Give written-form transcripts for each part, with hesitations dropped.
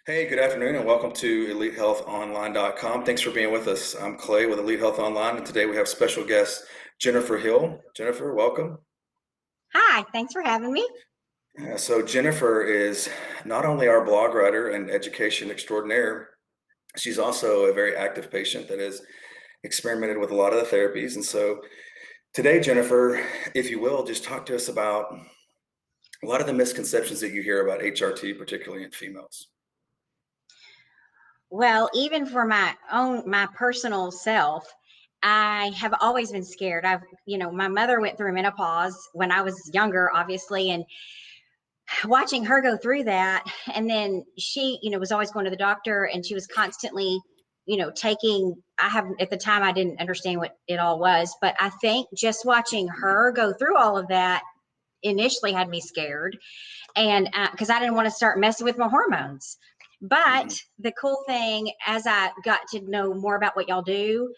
Hey, good afternoon, and welcome to EliteHealthOnline.com. Thanks for being with us. I'm Clay with Elite Health Online, and today we have special guest Jennifer Hill. Jennifer, welcome. Hi, thanks for having me. So Jennifer is not only our blog writer and education extraordinaire, she's also a very active patient that has experimented with a lot of the therapies. And so today, Jennifer, if you will, just talk to us about a lot of the misconceptions that you hear about HRT, particularly in females. Well, even for my personal self, I have always been scared. My mother went through menopause when I was younger, obviously, and watching her go through that, and then she, was always going to the doctor, and she was constantly, taking. I have at the time I didn't understand what it all was, but I think just watching her go through all of that initially had me scared, and because I didn't want to start messing with my hormones. But Mhm. the cool thing, as I got to know more about what y'all do,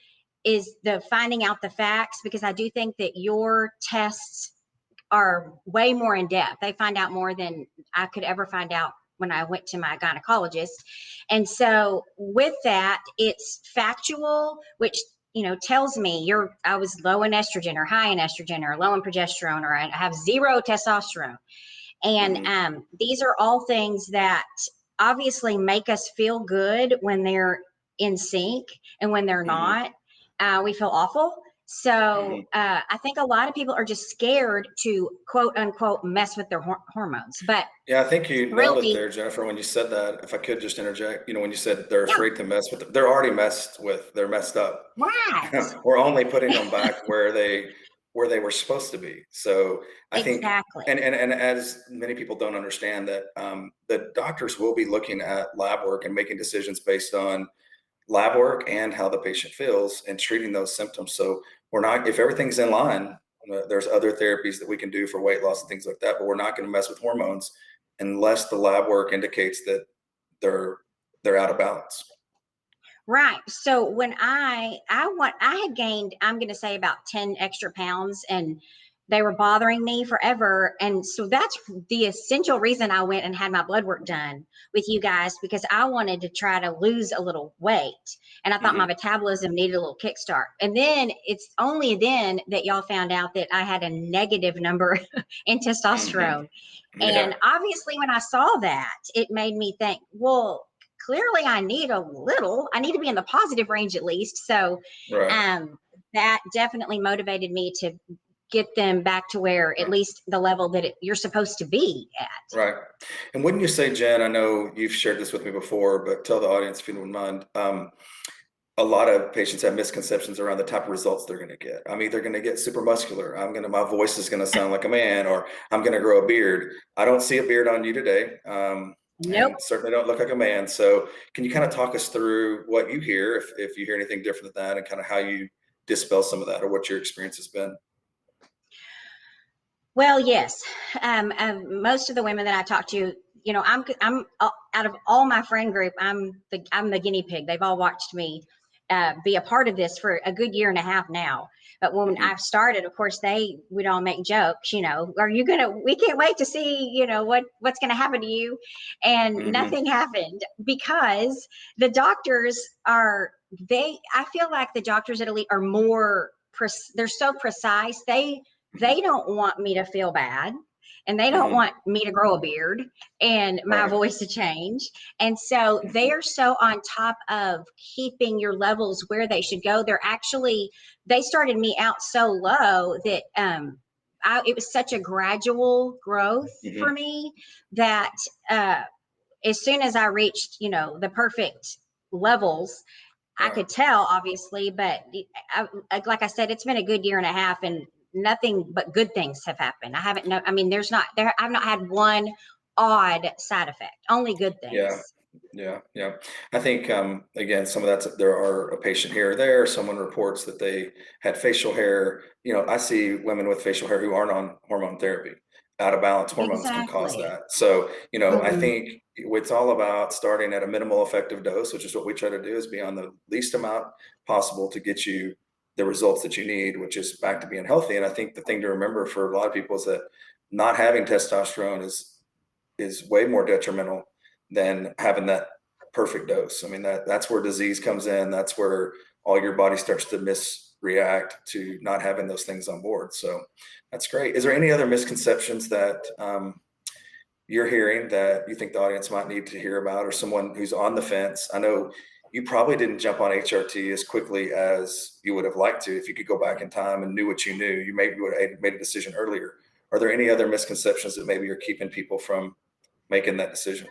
is the finding out the facts, because I do think that your tests are way more in depth. They find out more than I could ever find out when I went to my gynecologist. And so with that, it's factual, which tells me I was low in estrogen or high in estrogen or low in progesterone, or I have zero testosterone. And Mhm. these are all things that obviously make us feel good when they're in sync, and when they're Mhm. not, we feel awful. So Mhm. I think a lot of people are just scared to quote unquote mess with their hormones. But Yeah, I think you nailed it really, there, Jennifer, when you said that. If I could just interject, when you said they're yeah, afraid to mess with, they're already messed with, they're messed up. right, We're only putting them back where they were supposed to be. So I think, exactly. and as many people don't understand that the doctors will be looking at lab work and making decisions based on lab work and how the patient feels and treating those symptoms. So we're not, if everything's in line, there's other therapies that we can do for weight loss and things like that, but we're not going to mess with hormones unless the lab work indicates that they're they're out of balance. Right. So when I had gained, I'm going to say about 10 extra pounds, and they were bothering me forever. And so that's the essential reason I went and had my blood work done with you guys, because I wanted to try to lose a little weight. And I thought my Hmm. metabolism needed a little kickstart. And then it's only then that y'all found out that I had a negative number in Hmm. testosterone. And Yeah. obviously, when I saw that, it made me think, well, clearly I need to be in the positive range at least. So Right. um, that definitely motivated me to get them back to where at Right. least the level that you're supposed to be at. Right. And wouldn't you say, Jen, I know you've shared this with me before, but tell the audience if you don't mind. A lot of patients have misconceptions around the type of results they're going to get. I'm either going to get super muscular, my voice is going to sound like a man, or I'm going to grow a beard. I don't see a beard on you today, Nope. and certainly don't look like a man. So, can you kind of talk us through what you hear, if you hear anything different than that, and kind of how you dispel some of that, or what your experience has been? Well, yes. Most of the women that I talk to, I'm out of all my friend group, I'm the guinea pig. They've all watched me be a part of this for a good year and a half now. But when Hmm. I started, of course, they would all make jokes. Are you gonna? We can't wait to see. What's gonna happen to you, and Hmm. nothing happened because the doctors are. I feel like the doctors at Elite are more. They're so precise. They don't want me to feel bad, and they don't Hmm. want me to grow a beard and my Right. voice to change. And so Hmm. they are so on top of keeping your levels where they should go. They started me out so low that it was such a gradual growth for Hmm. me that uh, as soon as I reached, the perfect levels, I Right. could tell, obviously, but like I said, it's been a good year and a half, and nothing but good things have happened. I haven't no, I mean, I've not had one odd side effect, only good Yeah. things. Yeah, yeah. I think again, some of that's there are a patient here or there. Someone reports that they had facial hair. I see women with facial hair who aren't on hormone therapy. Out of balance hormones can cause Exactly. that. So, I Mhm. think it's all about starting at a minimal effective dose, which is what we try to do, is be on the least amount possible to get you the results that you need, which is back to being healthy. And I think the thing to remember for a lot of people is that not having testosterone is way more detrimental than having that perfect dose. I mean, that's where disease comes in. That's where all your body starts to misreact to not having those things on board. So that's great. Is there any other misconceptions that you're hearing that you think the audience might need to hear about, or someone who's on the fence? I know you probably didn't jump on HRT as quickly as you would have liked to. If you could go back in time and knew what you knew, you maybe would have made a decision earlier. Are there any other misconceptions that maybe are keeping people from making that decision?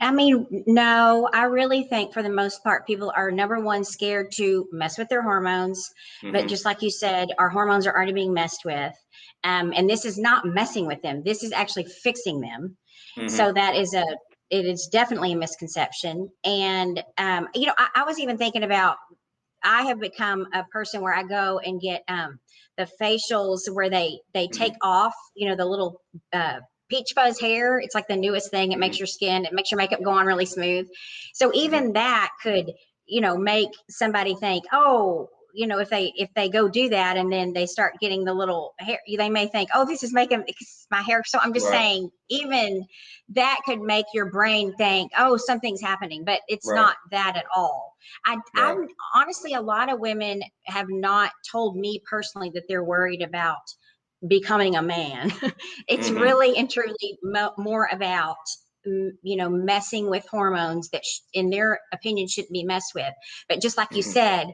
I mean, no, I really think for the most part, people are, number one, scared to mess with their hormones. But Hmm. just like you said, our hormones are already being messed with. And this is not messing with them. This is actually fixing them. So Hmm. it is definitely a misconception. And, I was even thinking about, I have become a person where I go and get the facials where they take Hmm. off, the little peach fuzz hair. It's like the newest thing. It makes Hmm. your skin, it makes your makeup go on really smooth. So Hmm. even that could, make somebody think, oh, if they go do that and then they start getting the little hair, they may think, oh, this is making my hair. So I'm just Right. saying, even that could make your brain think, oh, something's happening, but it's Right. not that at all. Right. I'm honestly, a lot of women have not told me personally that they're worried about becoming a man. It's Hmm. really and truly more about messing with hormones that in their opinion shouldn't be messed with. But just like you Hmm. said,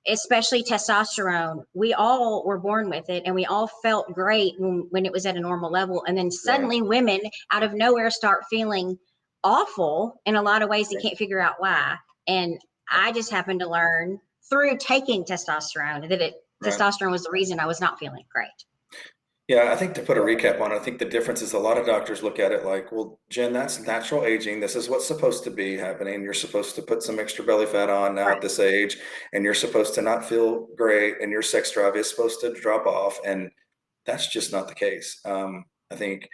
especially testosterone, we all were born with it and we all felt great when it was at a normal level, and then Right. suddenly women out of nowhere start feeling awful in a lot of ways they Right. can't figure out why. And I just happened to learn through taking testosterone that Right. testosterone was the reason I was not feeling great. Yeah, I think to put a recap on it, I think the difference is a lot of doctors look at it like, well, Jen, that's natural aging. This is what's supposed to be happening. You're supposed to put some extra belly fat on now Right. at this age, and you're supposed to not feel great, and your sex drive is supposed to drop off. And that's just not the case. I think,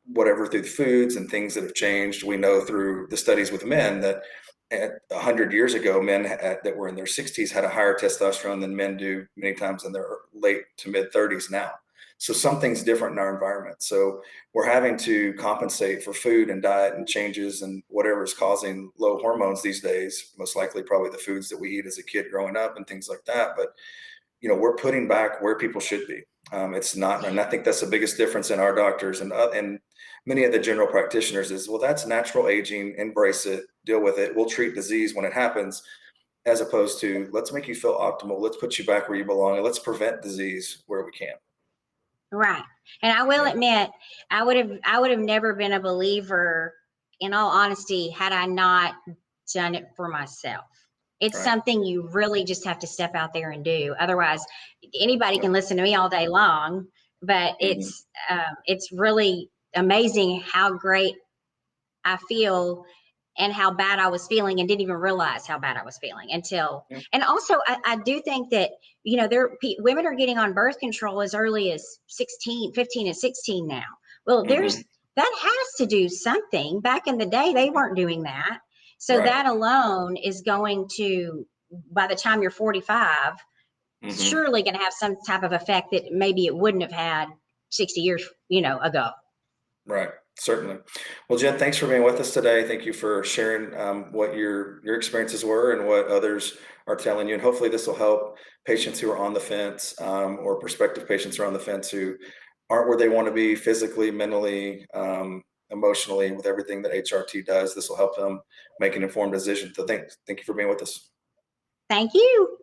whatever through the foods and things that have changed, we know through the studies with men that at 100 years ago, men that were in their 60s had a higher testosterone than men do many times in their late to mid 30s now. So something's different in our environment. So we're having to compensate for food and diet and changes and whatever is causing low hormones these days, most likely probably the foods that we eat as a kid growing up and things like that. But we're putting back where people should be. It's not, and I think that's the biggest difference in our doctors and many of the general practitioners is, well, that's natural aging, embrace it, deal with it. We'll treat disease when it happens, as opposed to let's make you feel optimal. Let's put you back where you belong and let's prevent disease where we can. Right. And I will Yeah. admit, I would have never been a believer, in all honesty, had I not done it for myself. It's Right. something you really just have to step out there and do. Otherwise, anybody Yep. can listen to me all day long, but Hmm. it's really amazing how great I feel and how bad I was feeling, and didn't even realize how bad I was feeling until. Yeah. And also, I do think that, women are getting on birth control as early as 16, 15 and 16 now. Well, Hmm. that has to do something. Back in the day, they weren't doing that. So Right. that alone is going to, by the time you're 45, Hmm. surely going to have some type of effect that maybe it wouldn't have had 60 years, ago. Right. Certainly. Well, Jen, thanks for being with us today. Thank you for sharing what your experiences were and what others are telling you. And hopefully this will help patients who are on the fence, or prospective patients who are on the fence who aren't where they want to be physically, mentally, emotionally, with everything that HRT does. This will help them make an informed decision. So thank you for being with us. Thank you.